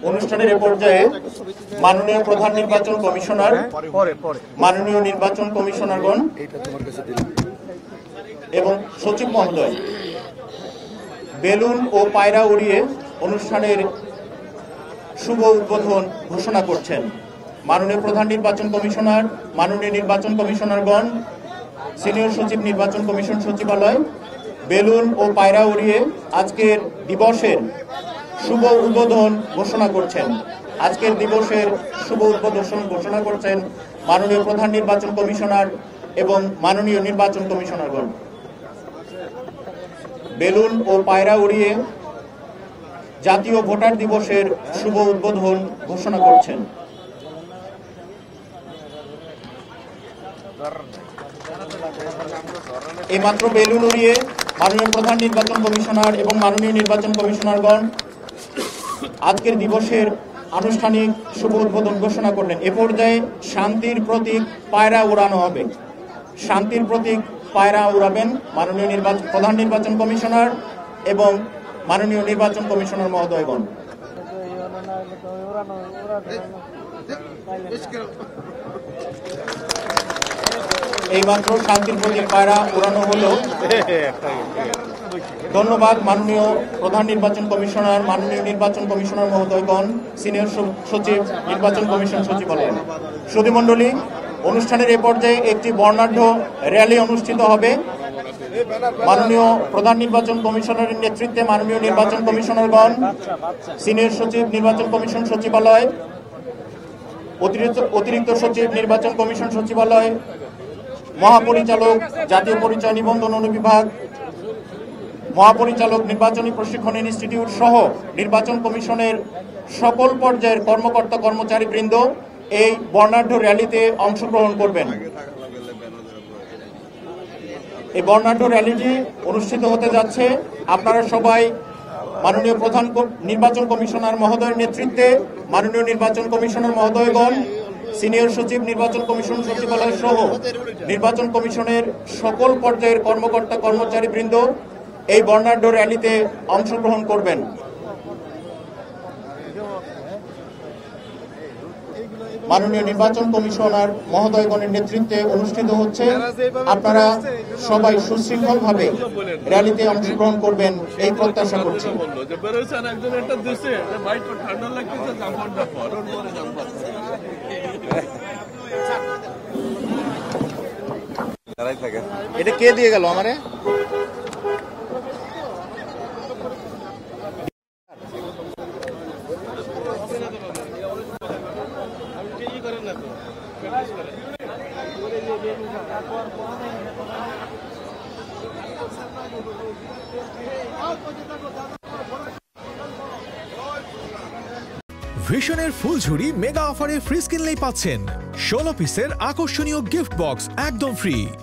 অনুষ্ঠানের এ পর্যায়ে মাননীয় প্রধান নির্বাচন কমিশনার, মাননীয় নির্বাচন কমিশনারগণ এবং সচিব মহোদয় বেলুন ও পায়রা উড়িয়ে অনুষ্ঠানের শুভ উদ্বোধন ঘোষণা করছেন। মাননীয় প্রধান নির্বাচন কমিশনার, মাননীয় নির্বাচন কমিশনারগণ, সিনিয়র সচিব নির্বাচন কমিশন সচিবালয় বেলুন ও পায়রা উড়িয়ে আজকের দিবসের শুভ উদ্বোধন ঘোষণা করছেন। আজকের দিবসের শুভ উদ্বোধন ঘোষণা করছেন মাননীয় প্রধান নির্বাচন কমিশনার এবং মাননীয় নির্বাচন কমিশনারগণ। বেলুন ও পায়রা উড়িয়ে জাতীয় ভোটার দিবসের শুভ উদ্বোধন ঘোষণা করছেন। এইমাত্র বেলুন উড়িয়ে মাননীয় প্রধান নির্বাচন কমিশনার এবং মাননীয় নির্বাচন কমিশনারগণ আজকের দিবসের আনুষ্ঠানিক শুভ উদ্বোধন ঘোষণা করলেন। এ পর্যায়ে শান্তির প্রতীক পায়রা উড়ানো হবে। শান্তির প্রতীক পায়রা উড়াবেন মাননীয় প্রধান নির্বাচন কমিশনার এবং মাননীয় নির্বাচন কমিশনার মহোদয়গণ। এইমাত্র শান্তির প্রতীক পায়রা উড়ানো হলো। ধন্যবাদ মাননীয় প্রধান নির্বাচন কমিশনার, মাননীয় নির্বাচন কমিশনার মহোদয়গণ, সিনিয়র সচিব নির্বাচন কমিশন সচিবালয়। সুধীমণ্ডলী, অনুষ্ঠানের এ পর্যায়ে একটি বর্ণাঢ্য র্যালি অনুষ্ঠিত হবে। মাননীয় প্রধান নির্বাচন কমিশনারের নেতৃত্বে মাননীয় নির্বাচন কমিশনারগণ, সিনিয়র সচিব নির্বাচন কমিশন সচিবালয়, অতিরিক্ত সচিব নির্বাচন কমিশন সচিবালয়, মহাপরিচালক জাতীয় পরিচয় নিবন্ধন অনুবিভাগ, মহাপরিচালক নির্বাচনী প্রশিক্ষণ ইনস্টিটিউট সহ নির্বাচন কমিশনের সকল পর্যায়ের কর্মকর্তা কর্মচারীবৃন্দ এই বর্ণাঢ্য র্যালিতে অংশগ্রহণ করবেন। এই বর্ণাঢ্য র্যালিটি অনুষ্ঠিত হতে যাচ্ছে। আপনারা সবাই মাননীয় প্রধান নির্বাচন কমিশনার মহোদয়ের নেতৃত্বে মাননীয় নির্বাচন কমিশনার মহোদয়গণ, সিনিয়র সচিব নির্বাচন কমিশন সচিবালয় সহ নির্বাচন কমিশনের সকল পর্যায়ের কর্মকর্তা কর্মচারীবৃন্দ এই বর্ণাঢ্য র্যালিতে অংশগ্রহণ করবেন। মাননীয় নির্বাচন কমিশনার মহোদয়গণের নেতৃত্বে অনুষ্ঠিত হচ্ছে। আপনারা সবাই সুশৃঙ্খলভাবে র্যালিতে অংশগ্রহণ করবেন এই প্রত্যাশা করছি। এটা কে দিয়ে গেল আমারে? ভিশনের ফুলঝুরি মেগা অফারে ফ্রিজ কিনলেই পাচ্ছেন 16 পিসের আকর্ষণীয় গিফট বক্স একদম ফ্রি।